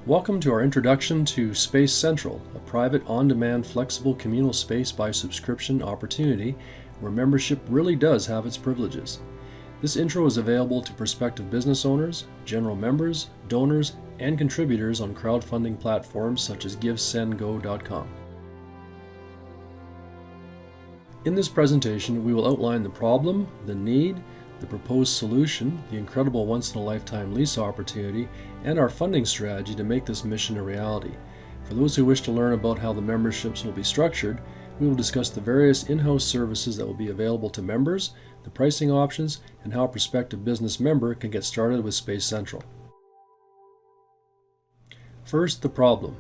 Welcome to our introduction to Space Central, a private, on-demand, flexible communal space by subscription opportunity where membership really does have its privileges. This intro is available to prospective business owners, general members, donors, and contributors on crowdfunding platforms such as GiveSendGo.com. In this presentation, we will outline the problem, the need, the proposed solution, the incredible once-in-a-lifetime lease opportunity, and our funding strategy to make this mission a reality. For those who wish to learn about how the memberships will be structured, we will discuss the various in-house services that will be available to members, the pricing options, and how a prospective business member can get started with Space Central. First, the problem.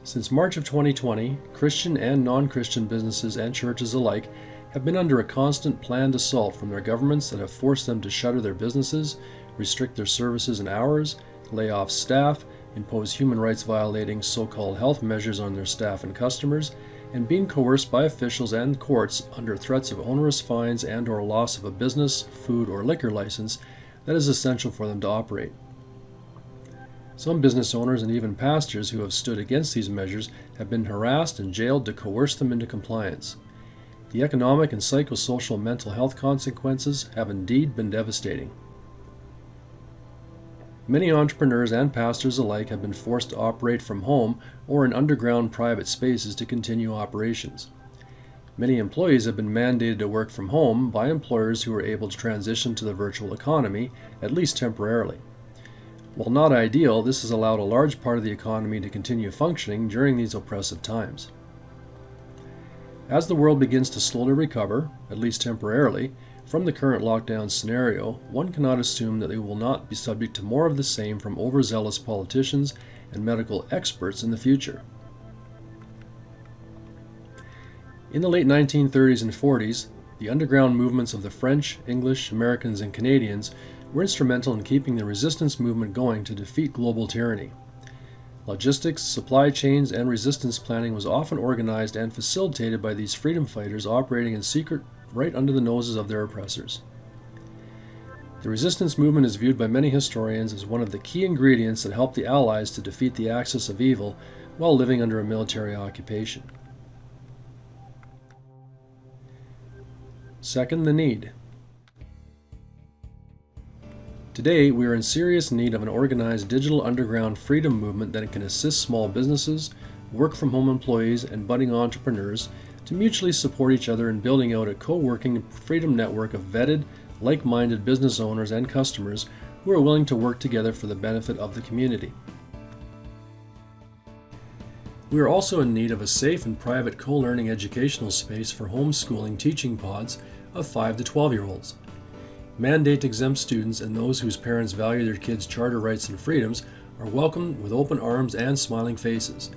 Since March of 2020, Christian and non-Christian businesses and churches alike have been under a constant planned assault from their governments that have forced them to shutter their businesses, restrict their services and hours, lay off staff, impose human rights violating so-called health measures on their staff and customers, and being coerced by officials and courts under threats of onerous fines and/or loss of a business, food, or liquor license that is essential for them to operate. Some business owners and even pastors who have stood against these measures have been harassed and jailed to coerce them into compliance. The economic and psychosocial mental health consequences have indeed been devastating. Many entrepreneurs and pastors alike have been forced to operate from home or in underground private spaces to continue operations. Many employees have been mandated to work from home by employers who are able to transition to the virtual economy, at least temporarily. While not ideal, this has allowed a large part of the economy to continue functioning during these oppressive times. As the world begins to slowly recover, at least temporarily, from the current lockdown scenario, one cannot assume that they will not be subject to more of the same from overzealous politicians and medical experts in the future. In the late 1930s and 40s, the underground movements of the French, English, Americans, and Canadians were instrumental in keeping the resistance movement going to defeat global tyranny. Logistics, supply chains, and resistance planning was often organized and facilitated by these freedom fighters operating in secret right under the noses of their oppressors. The resistance movement is viewed by many historians as one of the key ingredients that helped the Allies to defeat the axis of evil while living under a military occupation. Second, the need. Today, we are in serious need of an organized digital underground freedom movement that can assist small businesses, work-from-home employees, and budding entrepreneurs to mutually support each other in building out a co-working freedom network of vetted, like-minded business owners and customers who are willing to work together for the benefit of the community. We are also in need of a safe and private co-learning educational space for homeschooling teaching pods of 5 to 12-year-olds. Mandate-exempt students and those whose parents value their kids' charter rights and freedoms are welcomed with open arms and smiling faces.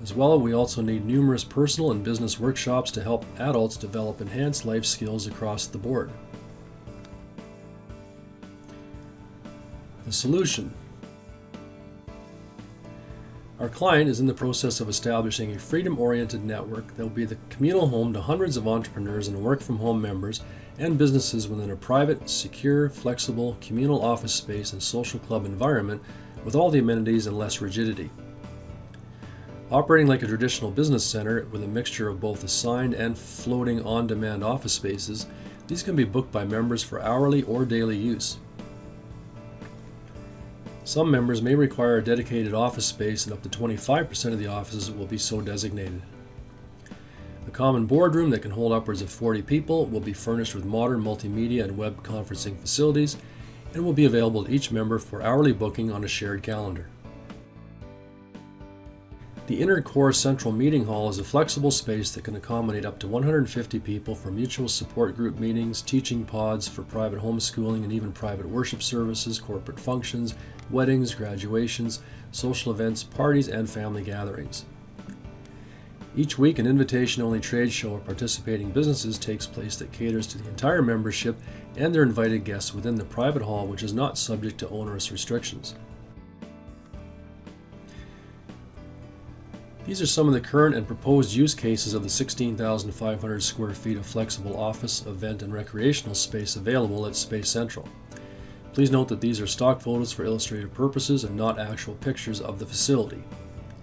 As well, we also need numerous personal and business workshops to help adults develop enhanced life skills across the board. The solution. Our client is in the process of establishing a freedom-oriented network that will be the communal home to hundreds of entrepreneurs and work-from-home members and businesses within a private, secure, flexible, communal office space and social club environment with all the amenities and less rigidity. Operating like a traditional business center with a mixture of both assigned and floating on-demand office spaces, these can be booked by members for hourly or daily use. Some members may require a dedicated office space, and up to 25% of the offices will be so designated. A common boardroom that can hold upwards of 40 people will be furnished with modern multimedia and web conferencing facilities and will be available to each member for hourly booking on a shared calendar. The inner core central meeting hall is a flexible space that can accommodate up to 150 people for mutual support group meetings, teaching pods for private homeschooling, and even private worship services, corporate functions, weddings, graduations, social events, parties, and family gatherings. Each week, an invitation-only trade show of participating businesses takes place that caters to the entire membership and their invited guests within the private hall, which is not subject to onerous restrictions. These are some of the current and proposed use cases of the 16,500 square feet of flexible office, event, and recreational space available at Space Central. Please note that these are stock photos for illustrative purposes and not actual pictures of the facility.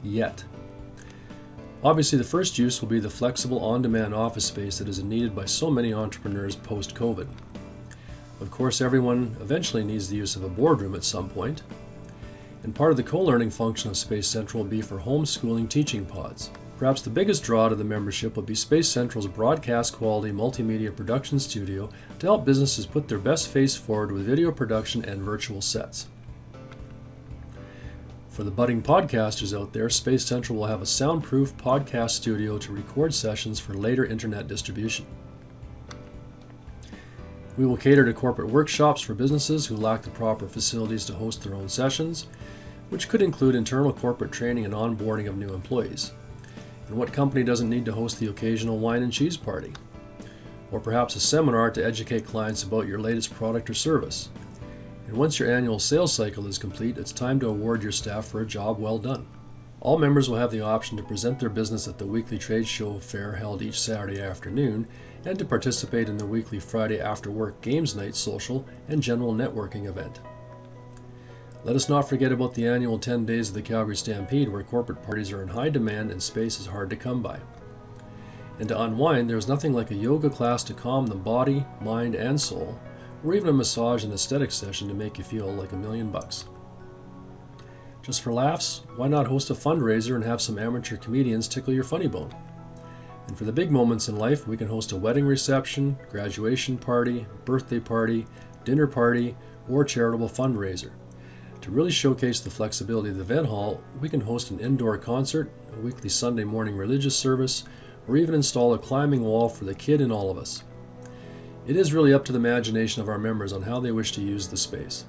Yet. Obviously, the first use will be the flexible on-demand office space that is needed by so many entrepreneurs post-COVID. Of course, everyone eventually needs the use of a boardroom at some point. And part of the co-learning function of Space Central will be for homeschooling teaching pods. Perhaps the biggest draw to the membership will be Space Central's broadcast quality multimedia production studio to help businesses put their best face forward with video production and virtual sets. For the budding podcasters out there, Space Central will have a soundproof podcast studio to record sessions for later internet distribution. We will cater to corporate workshops for businesses who lack the proper facilities to host their own sessions, which could include internal corporate training and onboarding of new employees. And what company doesn't need to host the occasional wine and cheese party? Or perhaps a seminar to educate clients about your latest product or service. And once your annual sales cycle is complete, it's time to award your staff for a job well done. All members will have the option to present their business at the weekly trade show fair held each Saturday afternoon, and to participate in the weekly Friday after work games night social and general networking event. Let us not forget about the annual 10 days of the Calgary Stampede, where corporate parties are in high demand and space is hard to come by. And to unwind, there is nothing like a yoga class to calm the body, mind, and soul, or even a massage and aesthetic session to make you feel like $1,000,000. Just for laughs, why not host a fundraiser and have some amateur comedians tickle your funny bone? And for the big moments in life, we can host a wedding reception, graduation party, birthday party, dinner party, or charitable fundraiser. To really showcase the flexibility of the event hall, we can host an indoor concert, a weekly Sunday morning religious service, or even install a climbing wall for the kid in all of us. It is really up to the imagination of our members on how they wish to use the space.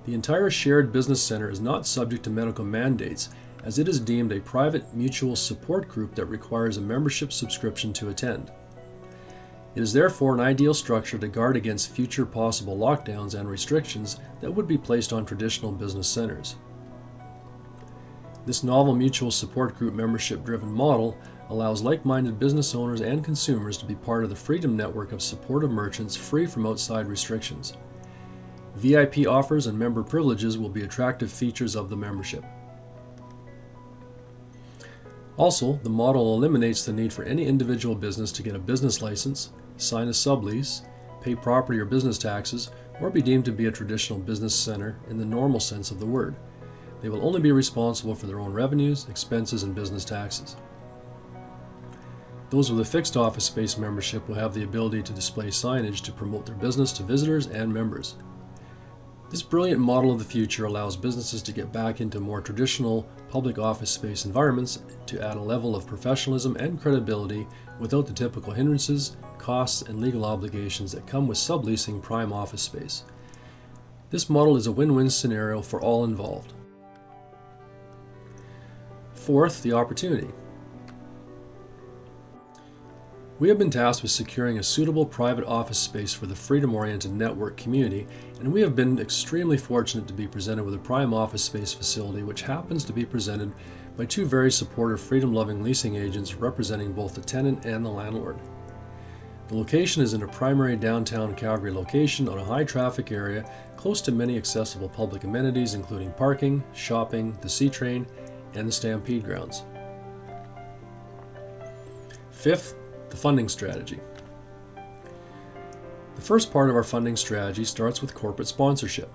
The entire shared business center is not subject to medical mandates, as it is deemed a private mutual support group that requires a membership subscription to attend. It is therefore an ideal structure to guard against future possible lockdowns and restrictions that would be placed on traditional business centers. This novel mutual support group membership-driven model allows like-minded business owners and consumers to be part of the Freedom Network of supportive merchants free from outside restrictions. VIP offers and member privileges will be attractive features of the membership. Also, the model eliminates the need for any individual business to get a business license, sign a sublease, pay property or business taxes, or be deemed to be a traditional business center in the normal sense of the word. They will only be responsible for their own revenues, expenses, and business taxes. Those with a fixed office space membership will have the ability to display signage to promote their business to visitors and members. This brilliant model of the future allows businesses to get back into more traditional public office space environments to add a level of professionalism and credibility without the typical hindrances, costs, and legal obligations that come with subleasing prime office space. This model is a win-win scenario for all involved. Fourth, the opportunity. We have been tasked with securing a suitable private office space for the freedom-oriented network community, and we have been extremely fortunate to be presented with a prime office space facility which happens to be presented by two very supportive freedom-loving leasing agents representing both the tenant and the landlord. The location is in a primary downtown Calgary location on a high-traffic area close to many accessible public amenities including parking, shopping, the C-train, and the Stampede grounds. Fifth, the funding strategy. The first part of our funding strategy starts with corporate sponsorship.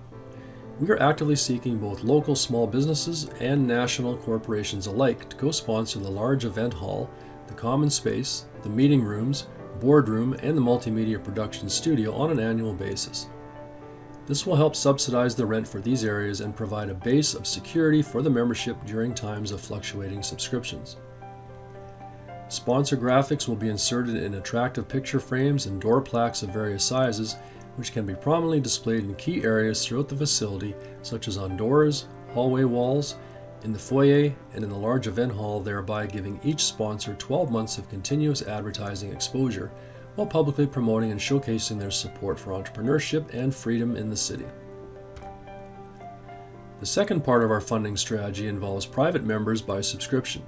We are actively seeking both local small businesses and national corporations alike to co-sponsor the large event hall, the common space, the meeting rooms, boardroom, and the multimedia production studio on an annual basis. This will help subsidize the rent for these areas and provide a base of security for the membership during times of fluctuating subscriptions. Sponsor graphics will be inserted in attractive picture frames and door plaques of various sizes, which can be prominently displayed in key areas throughout the facility, such as on doors, hallway walls, in the foyer, and in the large event hall, thereby giving each sponsor 12 months of continuous advertising exposure, while publicly promoting and showcasing their support for entrepreneurship and freedom in the city. The second part of our funding strategy involves private members by subscription.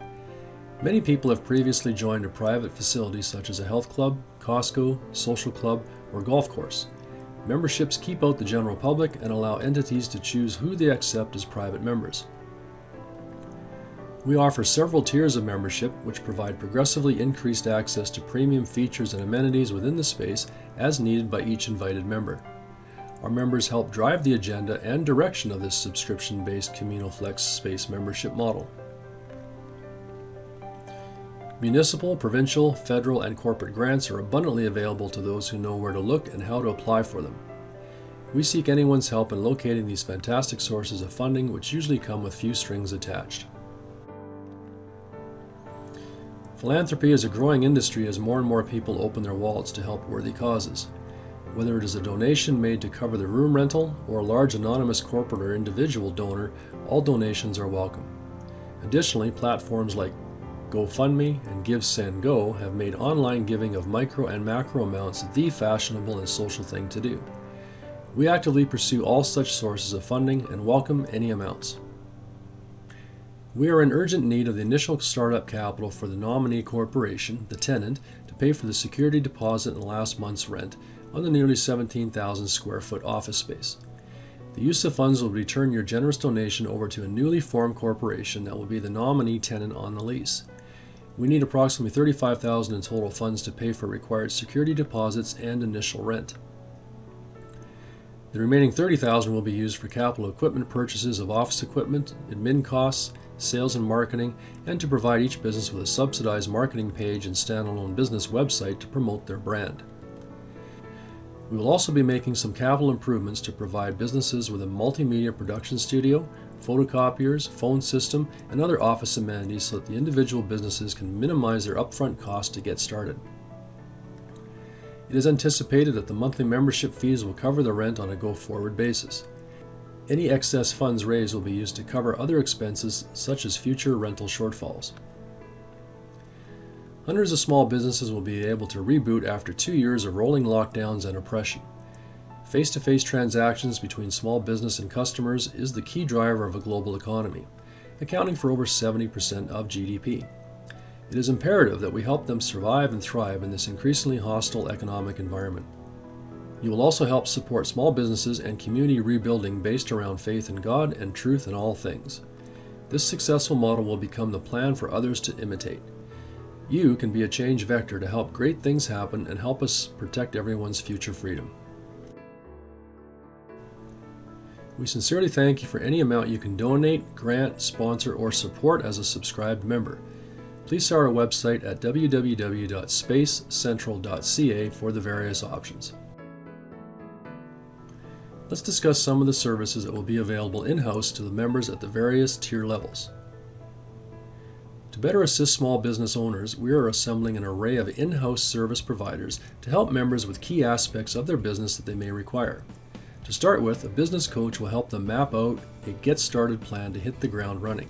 Many people have previously joined a private facility such as a health club, Costco, social club, or golf course. Memberships keep out the general public and allow entities to choose who they accept as private members. We offer several tiers of membership which provide progressively increased access to premium features and amenities within the space as needed by each invited member. Our members help drive the agenda and direction of this subscription-based Communal Flex Space membership model. Municipal, provincial, federal, and corporate grants are abundantly available to those who know where to look and how to apply for them. We seek anyone's help in locating these fantastic sources of funding, which usually come with few strings attached. Philanthropy is a growing industry as more and more people open their wallets to help worthy causes. Whether it is a donation made to cover the room rental or a large anonymous corporate or individual donor, all donations are welcome. Additionally, platforms like GoFundMe and GiveSendGo have made online giving of micro and macro amounts the fashionable and social thing to do. We actively pursue all such sources of funding and welcome any amounts. We are in urgent need of the initial startup capital for the nominee corporation, the tenant, to pay for the security deposit and last month's rent on the nearly 17,000 square foot office space. The use of funds will return your generous donation over to a newly formed corporation that will be the nominee tenant on the lease. We need approximately $35,000 in total funds to pay for required security deposits and initial rent. The remaining $30,000 will be used for capital equipment purchases of office equipment, admin costs, sales and marketing, and to provide each business with a subsidized marketing page and standalone business website to promote their brand. We will also be making some capital improvements to provide businesses with a multimedia production studio, photocopiers, phone system, and other office amenities so that the individual businesses can minimize their upfront cost to get started. It is anticipated that the monthly membership fees will cover the rent on a go-forward basis. Any excess funds raised will be used to cover other expenses such as future rental shortfalls. Hundreds of small businesses will be able to reboot after 2 years of rolling lockdowns and oppression. Face-to-face transactions between small business and customers is the key driver of a global economy, accounting for over 70% of GDP. It is imperative that we help them survive and thrive in this increasingly hostile economic environment. You will also help support small businesses and community rebuilding based around faith in God and truth in all things. This successful model will become the plan for others to imitate. You can be a change vector to help great things happen and help us protect everyone's future freedom. We sincerely thank you for any amount you can donate, grant, sponsor, or support as a subscribed member. Please see our website at www.spacecentral.ca for the various options. Let's discuss some of the services that will be available in-house to the members at the various tier levels. To better assist small business owners, we are assembling an array of in-house service providers to help members with key aspects of their business that they may require. To start with, a business coach will help them map out a get-started plan to hit the ground running.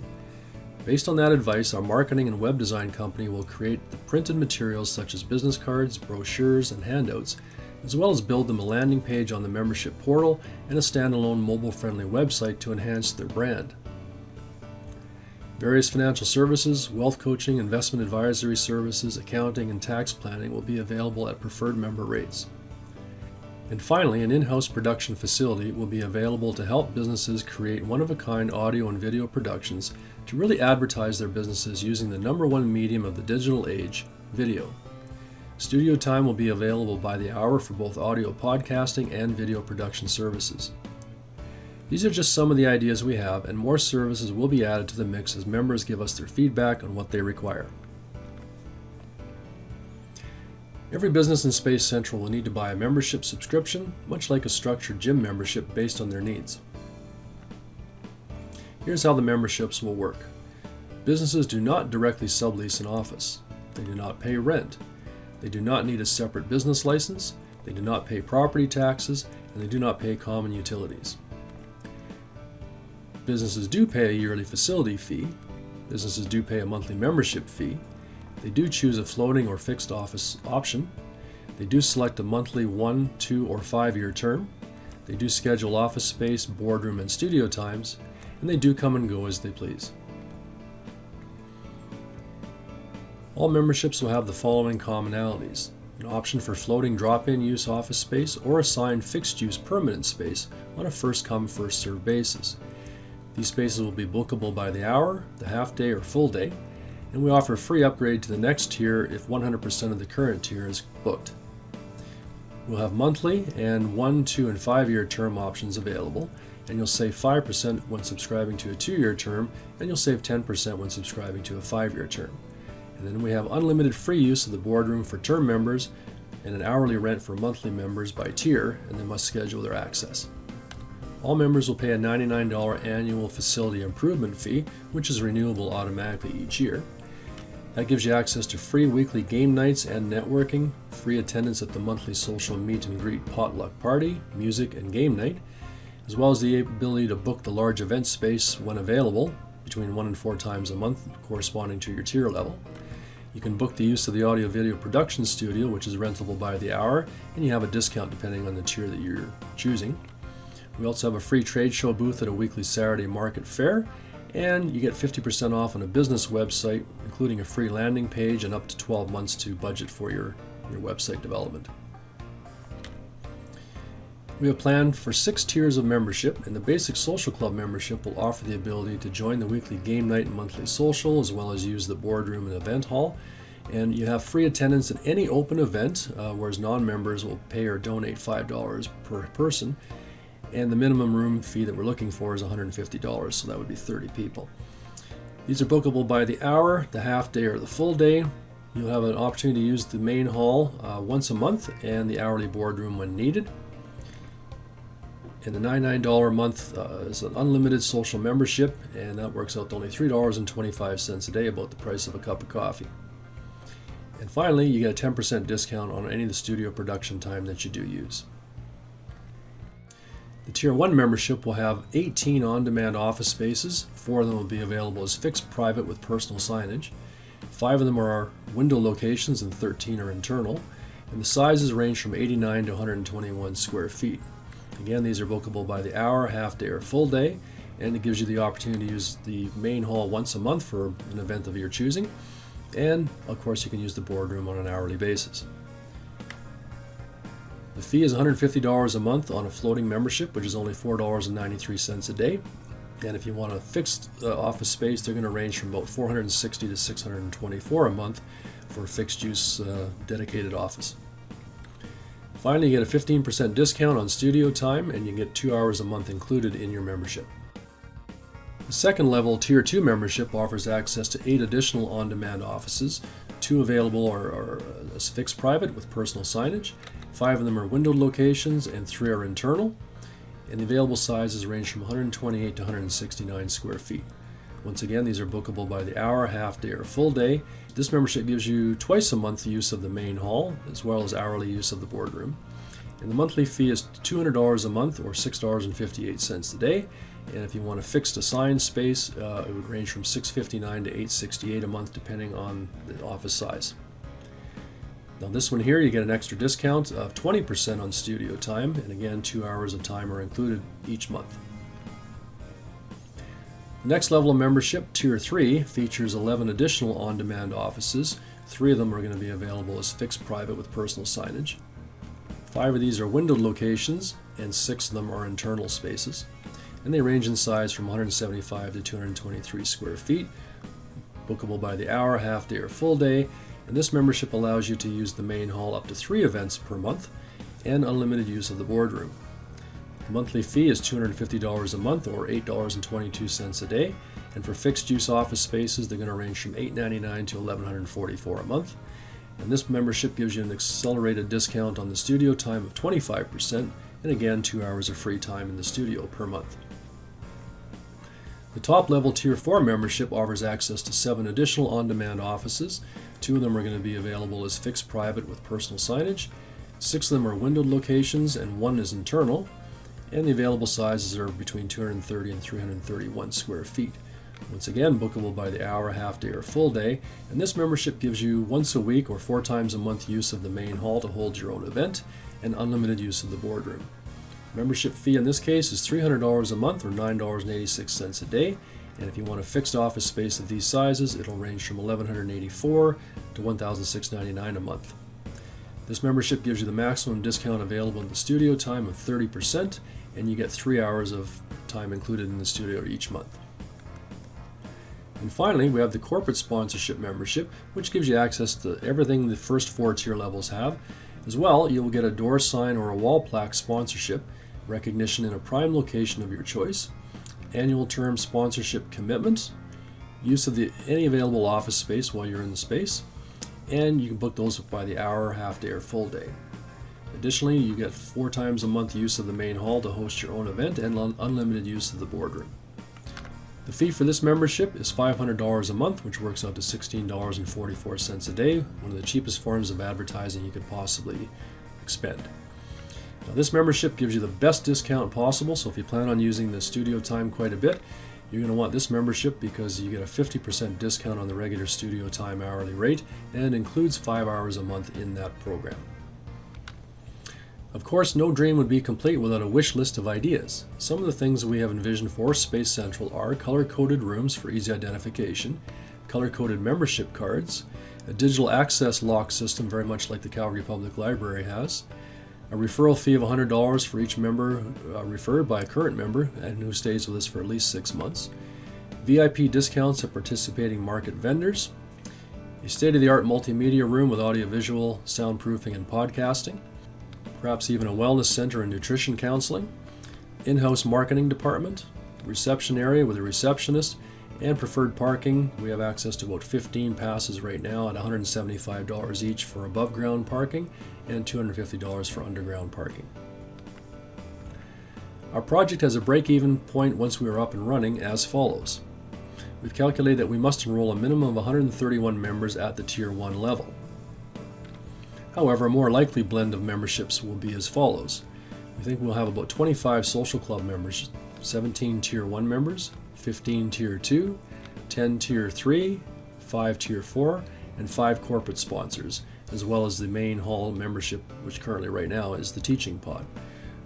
Based on that advice, our marketing and web design company will create the printed materials such as business cards, brochures, and handouts, as well as build them a landing page on the membership portal and a standalone mobile-friendly website to enhance their brand. Various financial services, wealth coaching, investment advisory services, accounting, and tax planning will be available at preferred member rates. And finally, an in-house production facility will be available to help businesses create one-of-a-kind audio and video productions to really advertise their businesses using the number one medium of the digital age, video. Studio time will be available by the hour for both audio podcasting and video production services. These are just some of the ideas we have, and more services will be added to the mix as members give us their feedback on what they require. Every business in Space Central will need to buy a membership subscription, much like a structured gym membership based on their needs. Here's how the memberships will work. Businesses do not directly sublease an office. They do not pay rent. They do not need a separate business license. They do not pay property taxes, and they do not pay common utilities. Businesses do pay a yearly facility fee. Businesses do pay a monthly membership fee. They do choose a floating or fixed office option. They do select a monthly 1, 2, or 5-year term. They do schedule office space, boardroom, and studio times, and they do come and go as they please. All memberships will have the following commonalities. an option for floating drop-in use office space, or assigned fixed-use permanent space on a first-come, first-served basis. These spaces will be bookable by the hour, the half-day, or full day, and we offer a free upgrade to the next tier if 100% of the current tier is booked. We'll have monthly and 1, 2, and 5-year term options available, and you'll save 5% when subscribing to a 2-year term, and you'll save 10% when subscribing to a 5-year term. And then we have unlimited free use of the boardroom for term members and an hourly rent for monthly members by tier, and they must schedule their access. All members will pay a $99 annual facility improvement fee, which is renewable automatically each year. That gives you access to free weekly game nights and networking, free attendance at the monthly social meet and greet potluck party, music, and game night, as well as the ability to book the large event space when available, between 1 and 4 times a month, corresponding to your tier level. You can book the use of the audio-video production studio, which is rentable by the hour, and you have a discount depending on the tier that you're choosing. We also have a free trade show booth at a weekly Saturday market fair, and you get 50% off on a business website, including a free landing page and up to 12 months to budget for your website development. We have planned for 6 tiers of membership, and the basic social club membership will offer the ability to join the weekly game night and monthly social, as well as use the boardroom and event hall. And you have free attendance at any open event, whereas non-members will pay or donate $5 per person. And the minimum room fee that we're looking for is $150, so that would be 30 people. These are bookable by the hour, the half day, or the full day. You'll have an opportunity to use the main hall once a month and the hourly boardroom when needed. And the $99 a month is an unlimited social membership, and that works out to only $3.25 a day, about the price of a cup of coffee. And finally, you get a 10% discount on any of the studio production time that you do use. The Tier 1 membership will have 18 on-demand office spaces. 4 of them will be available as fixed private with personal signage. 5 of them are our window locations and 13 are internal. And the sizes range from 89 to 121 square feet. Again, these are bookable by the hour, half day, or full day, and it gives you the opportunity to use the main hall once a month for an event of your choosing. And of course, you can use the boardroom on an hourly basis. The fee is $150 a month on a floating membership, which is only $4.93 a day. And if you want a fixed office space, they're going to range from about $460 to $624 a month for a fixed use dedicated office. Finally, you get a 15% discount on studio time, and you get 2 hours a month included in your membership. The second level, Tier 2 membership, offers access to 8 additional on-demand offices. 2 available are as fixed private with personal signage. 5 of them are windowed locations, and 3 are internal. And the available sizes range from 128 to 169 square feet. Once again, these are bookable by the hour, half day, or full day. This membership gives you twice a month use of the main hall, as well as hourly use of the boardroom. And the monthly fee is $200 a month, or $6.58 a day. And if you want a fixed assigned space, it would range from $659 to $868 a month, depending on the office size. Now this one here, you get an extra discount of 20% on studio time, and again, 2 hours of time are included each month. The next level of membership, Tier 3, features 11 additional on-demand offices. 3 of them are going to be available as fixed private with personal signage. 5 of these are windowed locations, and 6 of them are internal spaces. And they range in size from 175 to 223 square feet, bookable by the hour, half day, or full day. And this membership allows you to use the main hall up to 3 events per month and unlimited use of the boardroom. The monthly fee is $250 a month, or $8.22 a day, and for fixed use office spaces, they're going to range from $899 to $1,144 a month. And this membership gives you an accelerated discount on the studio time of 25%, and again, 2 hours of free time in the studio per month. The top level Tier 4 membership offers access to 7 additional on-demand offices. 2 of them are going to be available as fixed private with personal signage. 6 of them are windowed locations, and 1 is internal. And the available sizes are between 230 and 331 square feet. Once again, bookable by the hour, half day, or full day. And this membership gives you once a week or 4 times a month use of the main hall to hold your own event, and unlimited use of the boardroom. Membership fee in this case is $300 a month, or $9.86 a day. And if you want a fixed office space of these sizes, it'll range from $1,184 to $1,699 a month. This membership gives you the maximum discount available in the studio time of 30%, and you get 3 hours of time included in the studio each month. And finally, we have the corporate sponsorship membership, which gives you access to everything the first 4 tier levels have. As well, you will get a door sign or a wall plaque sponsorship, recognition in a prime location of your choice, annual term sponsorship commitment, use of any available office space while you're in the space, and you can book those by the hour, half day, or full day. Additionally, you get 4 times a month use of the main hall to host your own event and unlimited use of the boardroom. The fee for this membership is $500 a month, which works out to $16.44 a day, one of the cheapest forms of advertising you could possibly expend. Now, this membership gives you the best discount possible, so if you plan on using the studio time quite a bit, you're going to want this membership because you get a 50% discount on the regular studio time hourly rate, and includes 5 hours a month in that program. Of course, no dream would be complete without a wish list of ideas. Some of the things we have envisioned for Space Central are color-coded rooms for easy identification, color-coded membership cards, a digital access lock system very much like the Calgary Public Library has, a referral fee of $100 for each member referred by a current member and who stays with us for at least 6 months, VIP discounts at participating market vendors, a state-of-the-art multimedia room with audiovisual, soundproofing, and podcasting, perhaps even a wellness center and nutrition counseling, in-house marketing department, reception area with a receptionist, and preferred parking. We have access to about 15 passes right now at $175 each for above ground parking and $250 for underground parking. Our project has a break-even point once we are up and running as follows. We've calculated that we must enroll a minimum of 131 members at the Tier 1 level. However, a more likely blend of memberships will be as follows. We think we'll have about 25 social club members, 17 Tier 1 members, 15 Tier 2, 10 Tier 3, 5 Tier 4, and 5 corporate sponsors, as well as the main hall membership, which currently right now is the teaching pod.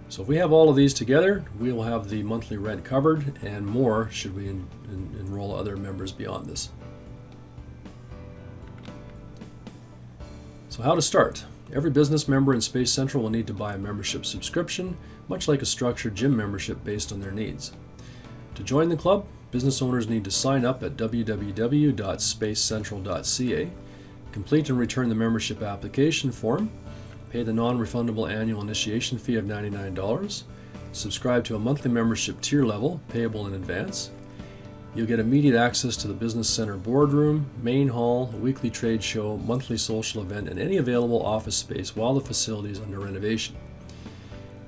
So if we have all of these together, we will have the monthly rent covered and more should we enroll other members beyond this. So how to start? Every business member in Space Central will need to buy a membership subscription, much like a structured gym membership based on their needs. To join the club, business owners need to sign up at www.spacecentral.ca, complete and return the membership application form, pay the non-refundable annual initiation fee of $99, subscribe to a monthly membership tier level payable in advance. You'll get immediate access to the Business Center boardroom, main hall, a weekly trade show, monthly social event, and any available office space while the facility is under renovation.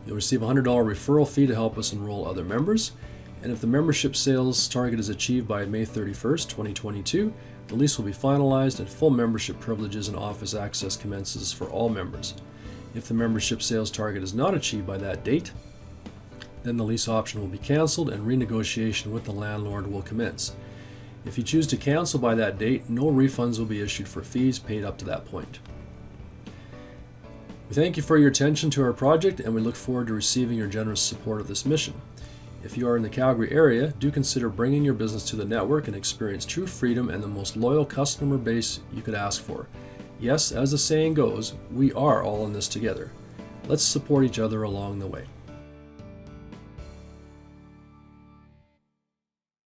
You'll receive a $100 referral fee to help us enroll other members, and if the membership sales target is achieved by May 31st, 2022, the lease will be finalized and full membership privileges and office access commences for all members. If the membership sales target is not achieved by that date, then the lease option will be canceled and renegotiation with the landlord will commence. If you choose to cancel by that date, no refunds will be issued for fees paid up to that point. We thank you for your attention to our project and we look forward to receiving your generous support of this mission. If you are in the Calgary area, do consider bringing your business to the network and experience true freedom and the most loyal customer base you could ask for. Yes, as the saying goes, we are all in this together. Let's support each other along the way.